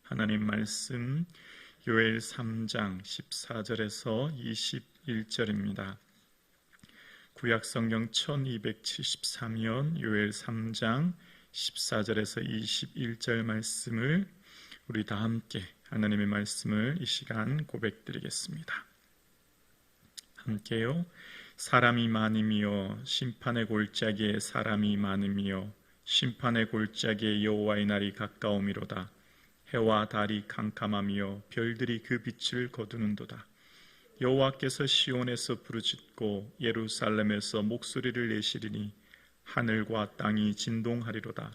하나님 말씀 요엘 3장 14절에서 21절입니다. 구약성경 1273년 요엘 3장 14절에서 21절 말씀을 우리 다 함께 하나님의 말씀을 이 시간 고백드리겠습니다. 함께요. 사람이 많으며 심판의 골짜기에 사람이 많으며 심판의 골짜기에 여호와의 날이 가까우미로다. 해와 달이 캄캄하며 별들이 그 빛을 거두는도다. 여호와께서 시온에서 부르짖고 예루살렘에서 목소리를 내시리니 하늘과 땅이 진동하리로다.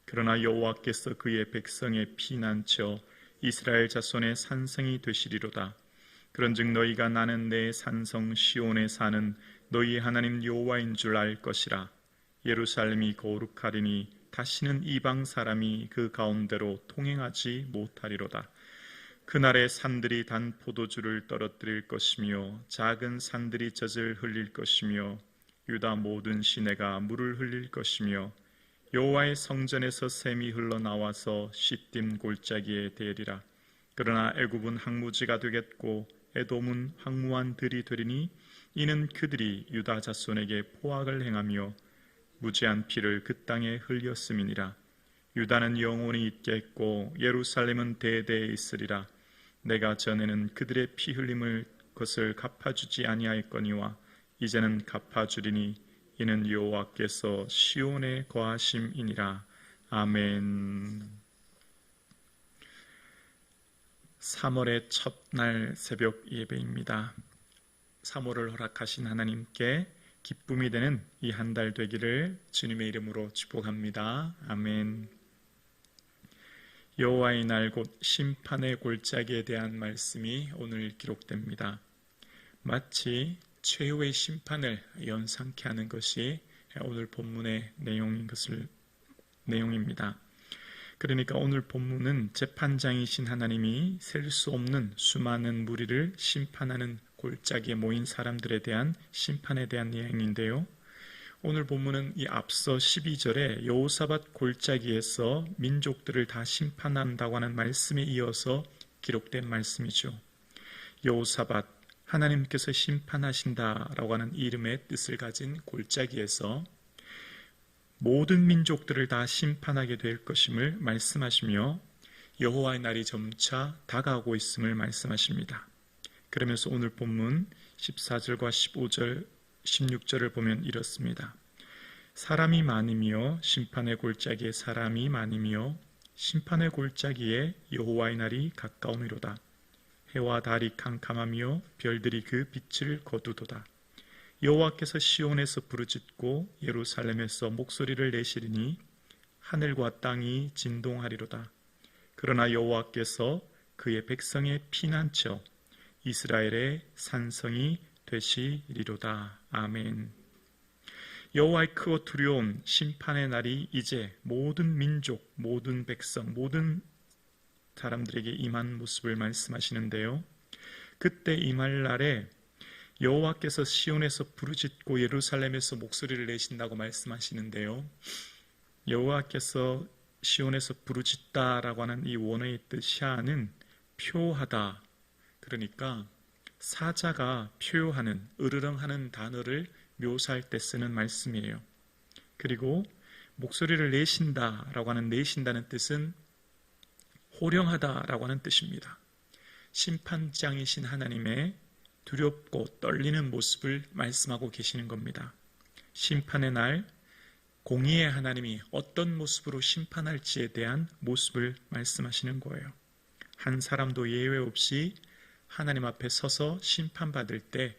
그러나 여호와께서 그의 백성의 피난처 이스라엘 자손의 산성이 되시리로다. 그런즉 너희가 나는 내 산성 시온에 사는 너희 하나님 여호와인 줄 알 것이라. 예루살렘이 거룩하리니 다시는 이방 사람이 그 가운데로 통행하지 못하리로다. 그날에 산들이 단 포도주를 떨어뜨릴 것이며 작은 산들이 젖을 흘릴 것이며 유다 모든 시내가 물을 흘릴 것이며 여호와의 성전에서 샘이 흘러나와서 시딤 골짜기에 대리라. 그러나 애굽은 항무지가 되겠고 에돔은 황무한 들이 되리니 이는 그들이 유다 자손에게 포악을 행하며 무죄한 피를 그 땅에 흘렸음이니라. 유다는 영원히 있겠고 예루살렘은 대대에 있으리라. 내가 전에는 그들의 피 흘림을 것을 갚아주지 아니하였거니와 이제는 갚아주리니 이는 여호와께서 시온에 거하심이니라. 아멘. 3월의 첫날 새벽 예배입니다. 3월을 허락하신 하나님께 기쁨이 되는 이 한 달 되기를 주님의 이름으로 축복합니다. 아멘. 여호와의 날 곧 심판의 골짜기에 대한 말씀이 오늘 기록됩니다. 마치 최후의 심판을 연상케 하는 것이 오늘 본문의 내용입니다. 그러니까 오늘 본문은 재판장이신 하나님이 셀 수 없는 수많은 무리를 심판하는 골짜기에 모인 사람들에 대한 심판에 대한 이야기인데요. 오늘 본문은 이 앞서 12절에 여호사밧 골짜기에서 민족들을 다 심판한다고 하는 말씀에 이어서 기록된 말씀이죠. 여호사밧, 하나님께서 심판하신다라고 하는 이름의 뜻을 가진 골짜기에서 모든 민족들을 다 심판하게 될 것임을 말씀하시며 여호와의 날이 점차 다가오고 있음을 말씀하십니다. 그러면서 오늘 본문 14절과 15절, 16절을 보면 이렇습니다. 사람이 많으며 심판의 골짜기에 사람이 많으며 심판의 골짜기에 여호와의 날이 가까우미로다. 해와 달이 캄캄하며 별들이 그 빛을 거두도다. 여호와께서 시온에서 부르짖고 예루살렘에서 목소리를 내시리니 하늘과 땅이 진동하리로다. 그러나 여호와께서 그의 백성의 피난처 이스라엘의 산성이 되시리로다. 아멘. 여호와의 크고 두려운 심판의 날이 이제 모든 민족, 모든 백성, 모든 사람들에게 임한 모습을 말씀하시는데요. 그때 임할 날에 여호와께서 시온에서 부르짖고 예루살렘에서 목소리를 내신다고 말씀하시는데요. 여호와께서 시온에서 부르짖다라고 하는 이 원어의 뜻샤는 표하다. 그러니까 사자가 표효하는, 으르렁하는 단어를 묘사할 때 쓰는 말씀이에요. 그리고 목소리를 내신다라고 하는 내신다는 뜻은 호령하다라고 하는 뜻입니다. 심판장이신 하나님의 두렵고 떨리는 모습을 말씀하고 계시는 겁니다. 심판의 날, 공의의 하나님이 어떤 모습으로 심판할지에 대한 모습을 말씀하시는 거예요. 한 사람도 예외 없이 하나님 앞에 서서 심판받을 때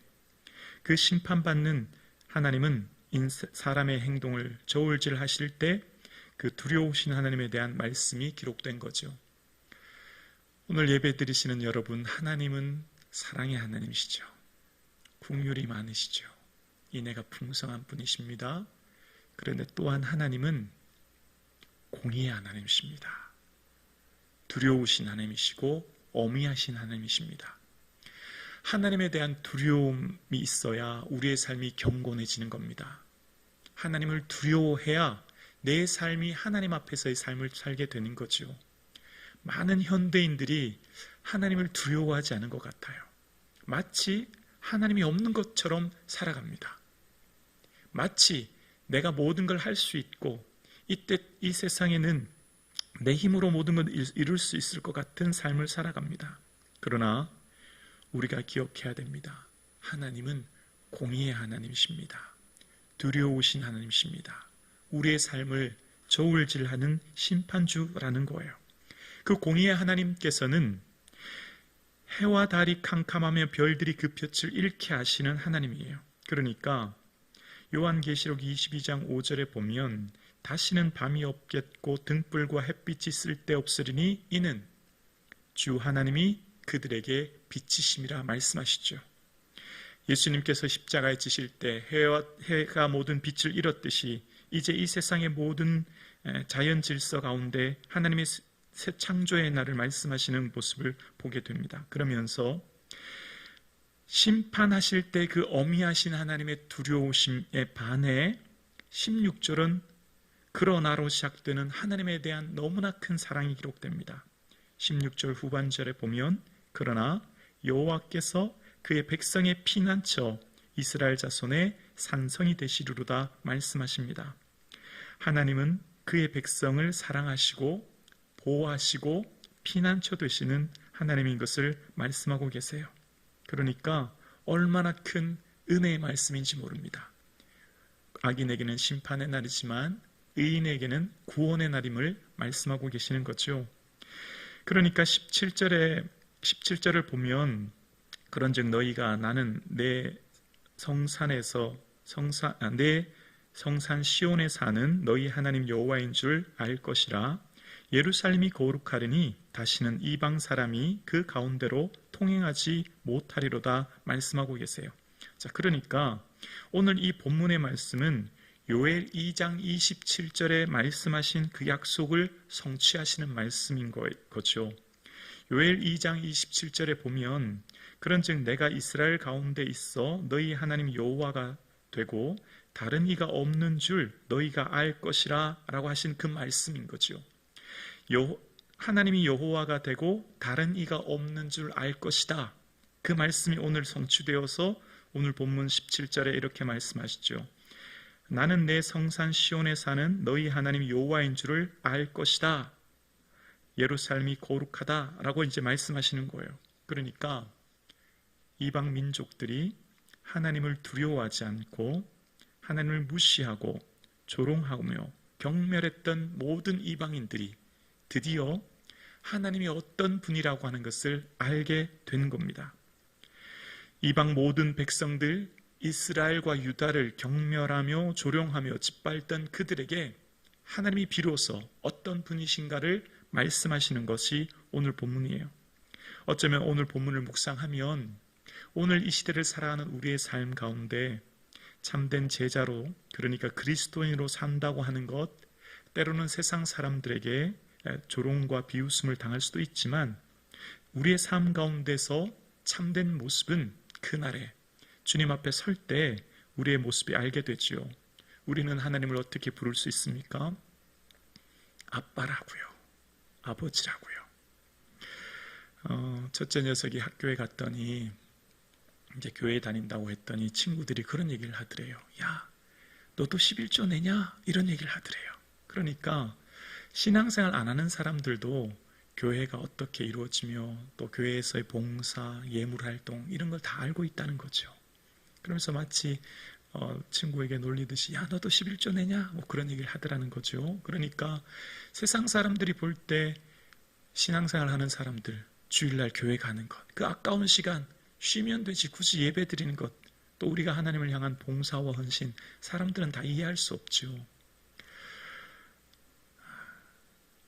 그 심판받는 하나님은 사람의 행동을 저울질하실 때 그 두려우신 하나님에 대한 말씀이 기록된 거죠. 오늘 예배 드리시는 여러분, 하나님은 사랑의 하나님이시죠. 긍휼이 많으시죠. 인애가 풍성한 분이십니다. 그런데 또한 하나님은 공의의 하나님이십니다. 두려우신 하나님이시고 어미하신 하나님이십니다. 하나님에 대한 두려움이 있어야 우리의 삶이 경건해지는 겁니다. 하나님을 두려워해야 내 삶이 하나님 앞에서의 삶을 살게 되는 거죠. 많은 현대인들이 하나님을 두려워하지 않은 것 같아요. 마치 하나님이 없는 것처럼 살아갑니다. 마치 내가 모든 걸 할 수 있고 이때 이 세상에는 내 힘으로 모든 걸 이룰 수 있을 것 같은 삶을 살아갑니다. 그러나 우리가 기억해야 됩니다. 하나님은 공의의 하나님이십니다. 두려우신 하나님이십니다. 우리의 삶을 저울질하는 심판주라는 거예요. 그 공의의 하나님께서는 해와 달이 캄캄하며 별들이 그 빛을 잃게 하시는 하나님이에요. 그러니까 요한계시록 22장 5절에 보면 다시는 밤이 없겠고 등불과 햇빛이 쓸데없으리니 이는 주 하나님이 그들에게 빛이심이라 말씀하시죠. 예수님께서 십자가에 지실 때 해가 모든 빛을 잃었듯이 이제 이 세상의 모든 자연 질서 가운데 하나님의 새 창조의 날을 말씀하시는 모습을 보게 됩니다. 그러면서 심판하실 때 그 어미하신 하나님의 두려우심에 반해 16절은 그러나로 시작되는 하나님에 대한 너무나 큰 사랑이 기록됩니다. 16절 후반절에 보면 그러나 여호와께서 그의 백성의 피난처 이스라엘 자손의 산성이 되시리로다 말씀하십니다. 하나님은 그의 백성을 사랑하시고 보호하시고 피난처 되시는 하나님인 것을 말씀하고 계세요. 그러니까 얼마나 큰 은혜의 말씀인지 모릅니다. 악인에게는 심판의 날이지만 의인에게는 구원의 날임을 말씀하고 계시는 거죠. 그러니까 17절을 보면 그런즉 너희가 나는 내 성산에서 내 성산 시온에 사는 너희 하나님 여호와인 줄 알 것이라. 예루살렘이 거룩하리니 다시는 이방 사람이 그 가운데로 통행하지 못하리로다 말씀하고 계세요. 자, 그러니까 오늘 이 본문의 말씀은 요엘 2장 27절에 말씀하신 그 약속을 성취하시는 말씀인 거죠. 요엘 2장 27절에 보면 그런즉 내가 이스라엘 가운데 있어 너희 하나님 여호와가 되고 다른 이가 없는 줄 너희가 알 것이라 라고 하신 그 말씀인 거죠. 하나님이 여호와가 되고 다른 이가 없는 줄 알 것이다. 그 말씀이 오늘 성취되어서 오늘 본문 17절에 이렇게 말씀하시죠. 나는 내 성산 시온에 사는 너희 하나님 여호와인 줄을 알 것이다. 예루살렘이 거룩하다 라고 이제 말씀하시는 거예요. 그러니까 이방 민족들이 하나님을 두려워하지 않고 하나님을 무시하고 조롱하며 경멸했던 모든 이방인들이 드디어 하나님이 어떤 분이라고 하는 것을 알게 된 겁니다. 이방 모든 백성들 이스라엘과 유다를 경멸하며 조롱하며 짓밟던 그들에게 하나님이 비로소 어떤 분이신가를 말씀하시는 것이 오늘 본문이에요. 어쩌면 오늘 본문을 묵상하면 오늘 이 시대를 살아가는 우리의 삶 가운데 참된 제자로, 그러니까 그리스도인으로 산다고 하는 것, 때로는 세상 사람들에게 조롱과 비웃음을 당할 수도 있지만 우리의 삶 가운데서 참된 모습은 그날에 주님 앞에 설 때 우리의 모습이 알게 되지요. 우리는 하나님을 어떻게 부를 수 있습니까? 아빠라고요. 아버지라고요. 첫째 녀석이 학교에 갔더니 이제 교회에 다닌다고 했더니 친구들이 그런 얘기를 하더래요. 야, 너도 11조 내냐? 이런 얘기를 하더래요. 그러니까 신앙생활 안 하는 사람들도 교회가 어떻게 이루어지며 또 교회에서의 봉사, 예물활동 이런 걸 다 알고 있다는 거죠. 그러면서 마치 친구에게 놀리듯이 야, 너도 11조 내냐? 뭐 그런 얘기를 하더라는 거죠. 그러니까 세상 사람들이 볼 때 신앙생활 하는 사람들, 주일날 교회 가는 것, 그 아까운 시간 쉬면 되지 굳이 예배 드리는 것, 또 우리가 하나님을 향한 봉사와 헌신, 사람들은 다 이해할 수 없죠.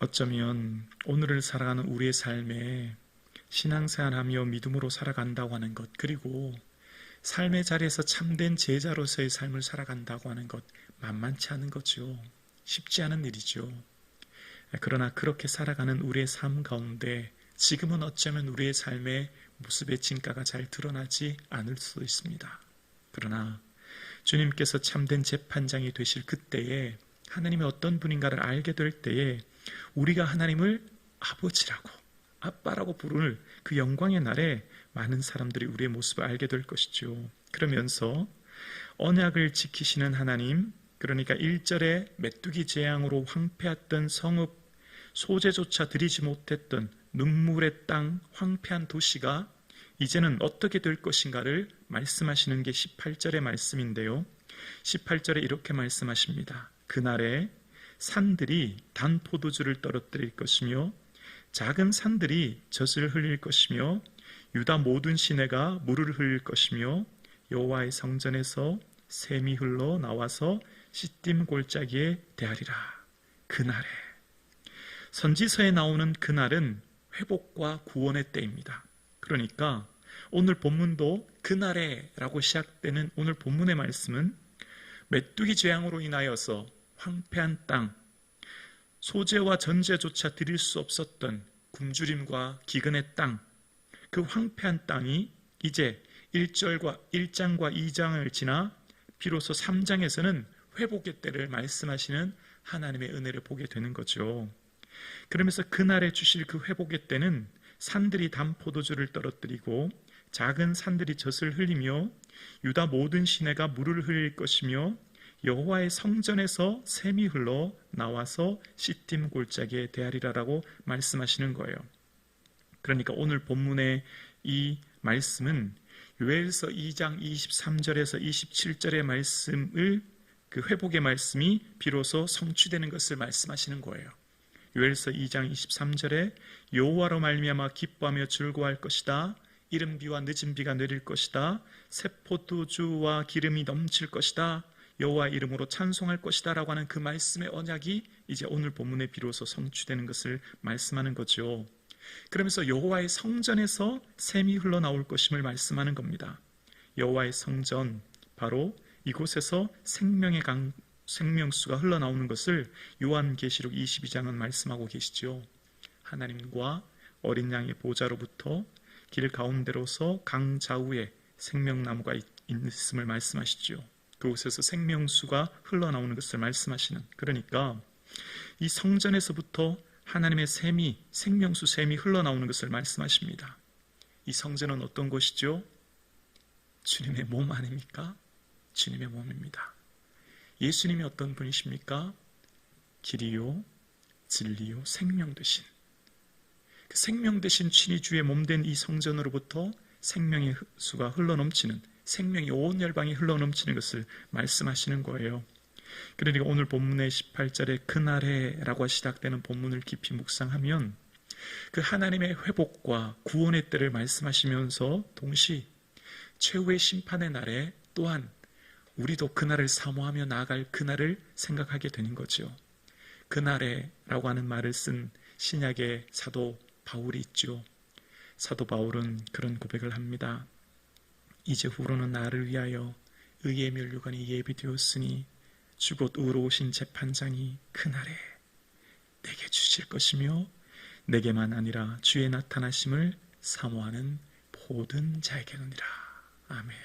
어쩌면 오늘을 살아가는 우리의 삶에 신앙생활하며 믿음으로 살아간다고 하는 것, 그리고 삶의 자리에서 참된 제자로서의 삶을 살아간다고 하는 것, 만만치 않은 거죠. 쉽지 않은 일이죠. 그러나 그렇게 살아가는 우리의 삶 가운데 지금은 어쩌면 우리의 삶의 모습의 진가가 잘 드러나지 않을 수도 있습니다. 그러나 주님께서 참된 재판장이 되실 그때에 하나님이 어떤 분인가를 알게 될 때에 우리가 하나님을 아버지라고, 아빠라고 부를 그 영광의 날에 많은 사람들이 우리의 모습을 알게 될 것이죠. 그러면서 언약을 지키시는 하나님, 그러니까 1절에 메뚜기 재앙으로 황폐했던 성읍, 소재조차 들이지 못했던 눈물의 땅, 황폐한 도시가 이제는 어떻게 될 것인가를 말씀하시는 게 18절의 말씀인데요. 18절에 이렇게 말씀하십니다. 그날에 산들이 단 포도주를 떨어뜨릴 것이며 작은 산들이 젖을 흘릴 것이며 유다 모든 시내가 물을 흘릴 것이며 여호와의 성전에서 샘이 흘러 나와서 시딤 골짜기에 대하리라. 그날에, 선지서에 나오는 그날은 회복과 구원의 때입니다. 그러니까 오늘 본문도 그날에 라고 시작되는 오늘 본문의 말씀은 메뚜기 재앙으로 인하여서 황폐한 땅, 소재와 전제조차 드릴 수 없었던 굶주림과 기근의 땅, 그 황폐한 땅이 이제 1장과 2장을 지나 비로소 3장에서는 회복의 때를 말씀하시는 하나님의 은혜를 보게 되는 거죠. 그러면서 그날에 주실 그 회복의 때는 산들이 단 포도주를 떨어뜨리고 작은 산들이 젖을 흘리며 유다 모든 시내가 물을 흘릴 것이며 여호와의 성전에서 샘이 흘러 나와서 시딤 골짜기에 대하리라라고 말씀하시는 거예요. 그러니까 오늘 본문의 이 말씀은 요엘서 2장 23절에서 27절의 말씀을, 그 회복의 말씀이 비로소 성취되는 것을 말씀하시는 거예요. 요엘서 2장 23절에 여호와로 말미암아 기뻐하며 즐거워할 것이다. 이른 비와 늦은 비가 내릴 것이다. 새 포도주와 기름이 넘칠 것이다. 여호와 이름으로 찬송할 것이다 라고 하는 그 말씀의 언약이 이제 오늘 본문에 비로소 성취되는 것을 말씀하는 거죠. 그러면서 여호와의 성전에서 샘이 흘러나올 것임을 말씀하는 겁니다. 여호와의 성전, 바로 이곳에서 생명의 강, 생명수가 흘러나오는 것을 요한계시록 22장은 말씀하고 계시죠. 하나님과 어린 양의 보좌로부터 길 가운데로서 강 좌우에 생명나무가 있음을 말씀하시죠. 그곳에서 생명수가 흘러나오는 것을 말씀하시는, 그러니까 이 성전에서부터 하나님의 샘이, 생명수 샘이 흘러나오는 것을 말씀하십니다. 이 성전은 어떤 곳이죠? 주님의 몸 아닙니까? 주님의 몸입니다. 예수님이 어떤 분이십니까? 길이요, 진리요, 생명 되신, 그 생명 되신 친히 주의 몸된 이 성전으로부터 생명의 수가 흘러넘치는, 생명이 온 열방이 흘러넘치는 것을 말씀하시는 거예요. 그러니까 오늘 본문의 18절에 그날에 라고 시작되는 본문을 깊이 묵상하면 그 하나님의 회복과 구원의 때를 말씀하시면서 동시 최후의 심판의 날에 또한 우리도 그날을 사모하며 나아갈 그날을 생각하게 되는 거죠. 그날에 라고 하는 말을 쓴 신약의 사도 바울이 있죠. 사도 바울은 그런 고백을 합니다. 이제후로는 나를 위하여 의의 면류관이 예비되었으니 주 곧 의로우신 재판장이 그날에 내게 주실 것이며 내게만 아니라 주의 나타나심을 사모하는 모든 자에게느니라. 아멘.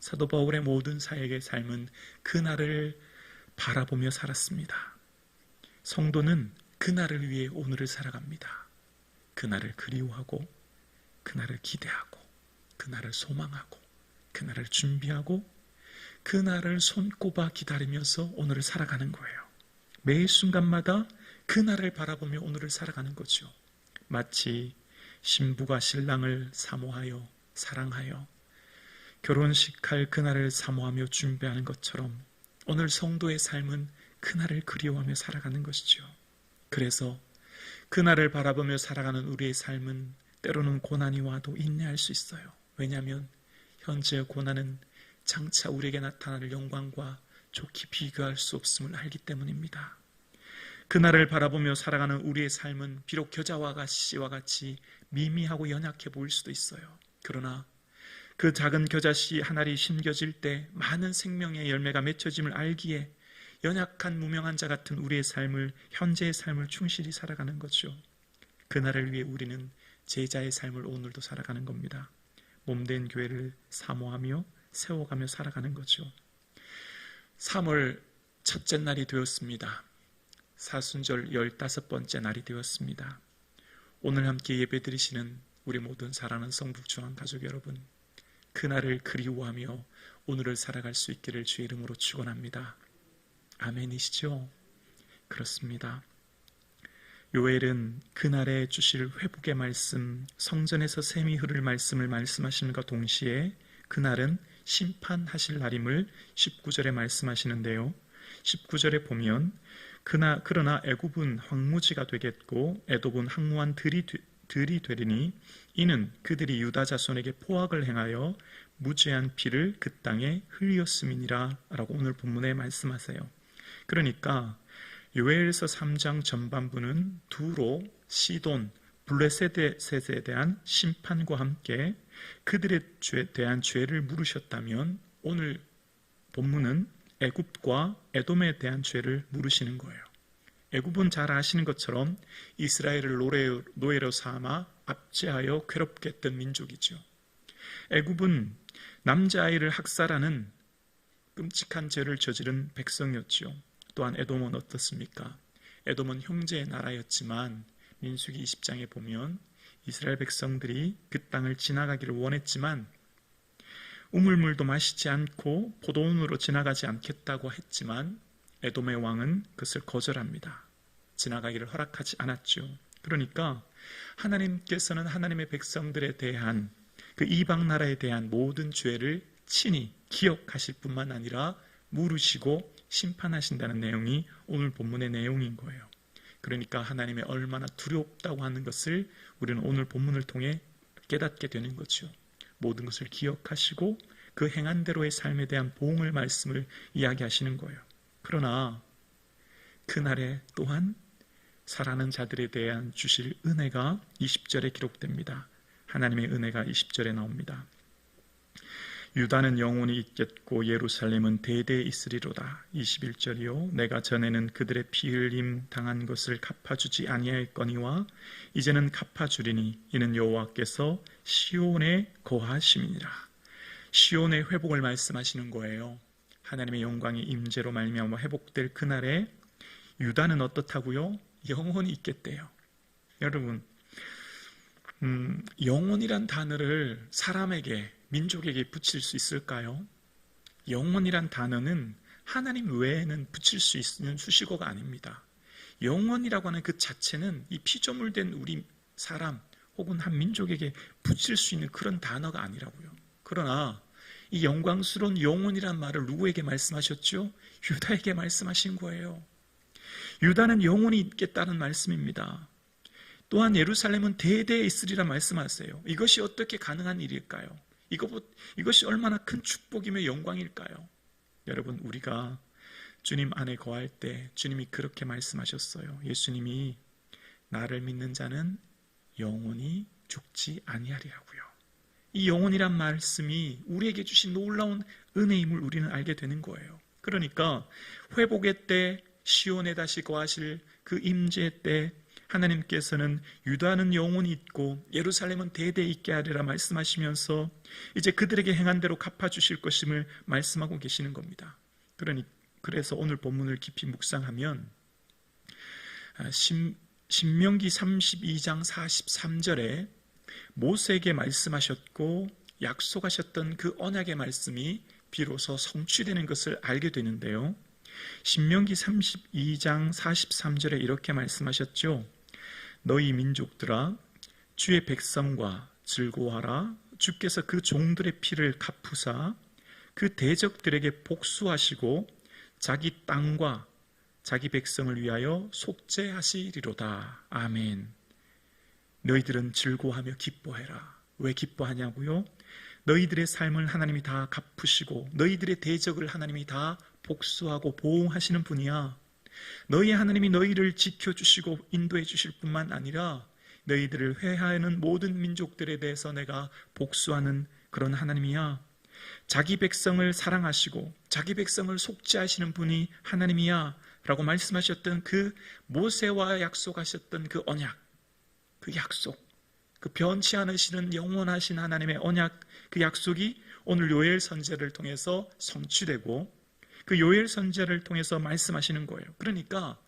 사도 바울의 모든 사역의 삶은 그날을 바라보며 살았습니다. 성도는 그날을 위해 오늘을 살아갑니다. 그날을 그리워하고 그날을 기대하고 그날을 소망하고 그날을 준비하고 그날을 손꼽아 기다리면서 오늘을 살아가는 거예요. 매 순간마다 그날을 바라보며 오늘을 살아가는 거죠. 마치 신부가 신랑을 사모하여 사랑하여 결혼식할 그날을 사모하며 준비하는 것처럼 오늘 성도의 삶은 그날을 그리워하며 살아가는 것이죠. 그래서 그날을 바라보며 살아가는 우리의 삶은 때로는 고난이 와도 인내할 수 있어요. 왜냐하면 현재의 고난은 장차 우리에게 나타날 영광과 좋게 비교할 수 없음을 알기 때문입니다. 그날을 바라보며 살아가는 우리의 삶은 비록 겨자와 씨와 같이 미미하고 연약해 보일 수도 있어요. 그러나 그 작은 겨자씨 한 알이 심겨질 때 많은 생명의 열매가 맺혀짐을 알기에 연약한 무명한 자 같은 우리의 삶을, 현재의 삶을 충실히 살아가는 거죠. 그날을 위해 우리는 제자의 삶을 오늘도 살아가는 겁니다. 몸된 교회를 사모하며 세워가며 살아가는 거죠. 3월 첫째 날이 되었습니다. 사순절 15번째 날이 되었습니다. 오늘 함께 예배드리시는 우리 모든 사랑하는 성북중앙 가족 여러분, 그날을 그리워하며 오늘을 살아갈 수 있기를 주의 이름으로 축원합니다. 아멘이시죠? 그렇습니다. 요엘은 그날에 주실 회복의 말씀, 성전에서 샘이 흐를 말씀을 말씀하심과 동시에 그날은 심판하실 날임을 19절에 말씀하시는데요. 19절에 보면 그러나 애굽은 황무지가 되겠고 에돔은 항무한 들이 되리니 이는 그들이 유다 자손에게 포악을 행하여 무죄한 피를 그 땅에 흘렸음이니라 라고 오늘 본문에 말씀하세요. 그러니까 요엘서 3장 전반부는 두로, 시돈, 블레셋에 대한 심판과 함께 그들에 대한 죄를 물으셨다면 오늘 본문은 애굽과 에돔에 대한 죄를 물으시는 거예요. 애굽은 잘 아시는 것처럼 이스라엘을 노예로 삼아 압제하여 괴롭게 했던 민족이죠. 애굽은 남자아이를 학살하는 끔찍한 죄를 저지른 백성이었죠. 또한 에돔은 어떻습니까? 에돔은 형제의 나라였지만 민수기 20장에 보면 이스라엘 백성들이 그 땅을 지나가기를 원했지만 우물물도 마시지 않고 포도원으로 지나가지 않겠다고 했지만 에돔의 왕은 그것을 거절합니다. 지나가기를 허락하지 않았죠. 그러니까 하나님께서는 하나님의 백성들에 대한 그 이방 나라에 대한 모든 죄를 친히 기억하실 뿐만 아니라 물으시고 심판하신다는 내용이 오늘 본문의 내용인 거예요. 그러니까 하나님이 얼마나 두렵다고 하는 것을 우리는 오늘 본문을 통해 깨닫게 되는 거죠. 모든 것을 기억하시고 그 행한 대로의 삶에 대한 보응을 말씀을 이야기하시는 거예요. 그러나 그날에 또한 살아가는 자들에 대한 주실 은혜가 20절에 기록됩니다. 하나님의 은혜가 20절에 나옵니다. 유다는 영원히 있겠고 예루살렘은 대대 있으리로다. 21절이요. 내가 전에는 그들의 피 흘림 당한 것을 갚아주지 아니하였거니와 이제는 갚아주리니 이는 여호와께서 시온에 거하심이니라. 시온의 회복을 말씀하시는 거예요. 하나님의 영광의 임재로 말미암아 회복될 그날에 유다는 어떻다고요? 영원히 있겠대요. 여러분, 영원이란 단어를 사람에게, 민족에게 붙일 수 있을까요? 영원이란 단어는 하나님 외에는 붙일 수 있는 수식어가 아닙니다. 영원이라고 하는 그 자체는 이 피조물된 우리 사람 혹은 한 민족에게 붙일 수 있는 그런 단어가 아니라고요. 그러나 이 영광스러운 영원이란 말을 누구에게 말씀하셨죠? 유다에게 말씀하신 거예요. 유다는 영원히 있겠다는 말씀입니다. 또한 예루살렘은 대대에 있으리라 말씀하세요. 이것이 어떻게 가능한 일일까요? 이것이 얼마나 큰 축복이며 영광일까요? 여러분, 우리가 주님 안에 거할 때 주님이 그렇게 말씀하셨어요. 예수님이 나를 믿는 자는 영원히 죽지 아니하리라고요. 이 영원이란 말씀이 우리에게 주신 놀라운 은혜임을 우리는 알게 되는 거예요. 그러니까 회복의 때, 시온에 다시 거하실 그 임재 때 하나님께서는 유다는 영원히 있고 예루살렘은 대대 있게 하리라 말씀하시면서 이제 그들에게 행한 대로 갚아주실 것임을 말씀하고 계시는 겁니다. 그래서 오늘 본문을 깊이 묵상하면 신명기 32장 43절에 모세에게 말씀하셨고 약속하셨던 그 언약의 말씀이 비로소 성취되는 것을 알게 되는데요. 신명기 32장 43절에 이렇게 말씀하셨죠. 너희 민족들아 주의 백성과 즐거워하라. 주께서 그 종들의 피를 갚으사 그 대적들에게 복수하시고 자기 땅과 자기 백성을 위하여 속죄하시리로다. 아멘. 너희들은 즐거워하며 기뻐해라. 왜 기뻐하냐고요? 너희들의 삶을 하나님이 다 갚으시고 너희들의 대적을 하나님이 다 복수하고 보호하시는 분이야. 너희 하나님이 너희를 지켜주시고 인도해 주실 뿐만 아니라 너희들을 회하는 모든 민족들에 대해서 내가 복수하는 그런 하나님이야. 자기 백성을 사랑하시고 자기 백성을 속죄하시는 분이 하나님이야 라고 말씀하셨던 그 모세와 약속하셨던 그 언약, 그 약속, 그 변치 않으시는 영원하신 하나님의 언약, 그 약속이 오늘 요엘 선지자를 통해서 성취되고 그 요엘 선지자를 통해서 말씀하시는 거예요. 그러니까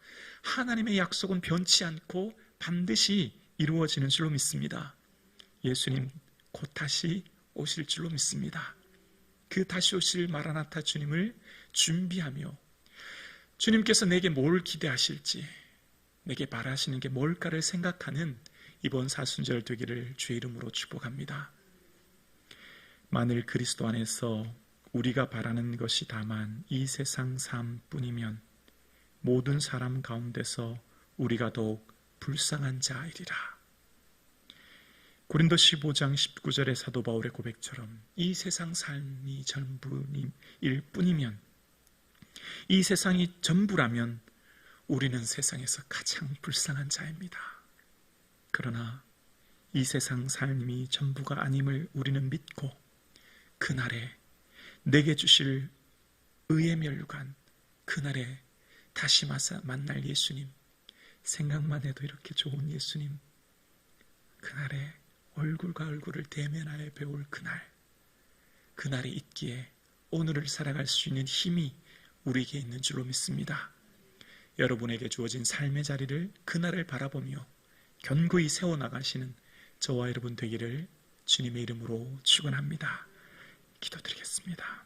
하나님의 약속은 변치 않고 반드시 이루어지는 줄로 믿습니다. 예수님 곧 다시 오실 줄로 믿습니다. 그 다시 오실 마라나타 주님을 준비하며 주님께서 내게 뭘 기대하실지, 내게 바라시는 게 뭘까를 생각하는 이번 사순절 되기를 주의 이름으로 축복합니다. 만일 그리스도 안에서 우리가 바라는 것이 다만 이 세상 삶뿐이면 모든 사람 가운데서 우리가 더욱 불쌍한 자이리라. 고린도 15장 19절의 사도 바울의 고백처럼 이 세상 삶이 전부일 뿐이면, 이 세상이 전부라면 우리는 세상에서 가장 불쌍한 자입니다. 그러나 이 세상 삶이 전부가 아님을 우리는 믿고 그날에 내게 주실 의의 면류관, 그날에 다시 만날 예수님, 생각만 해도 이렇게 좋은 예수님, 그날에 얼굴과 얼굴을 대면하여 배울 그날이 있기에 오늘을 살아갈 수 있는 힘이 우리에게 있는 줄로 믿습니다. 여러분에게 주어진 삶의 자리를 그날을 바라보며 견고히 세워나가시는 저와 여러분 되기를 주님의 이름으로 축원합니다. 기도드리겠습니다.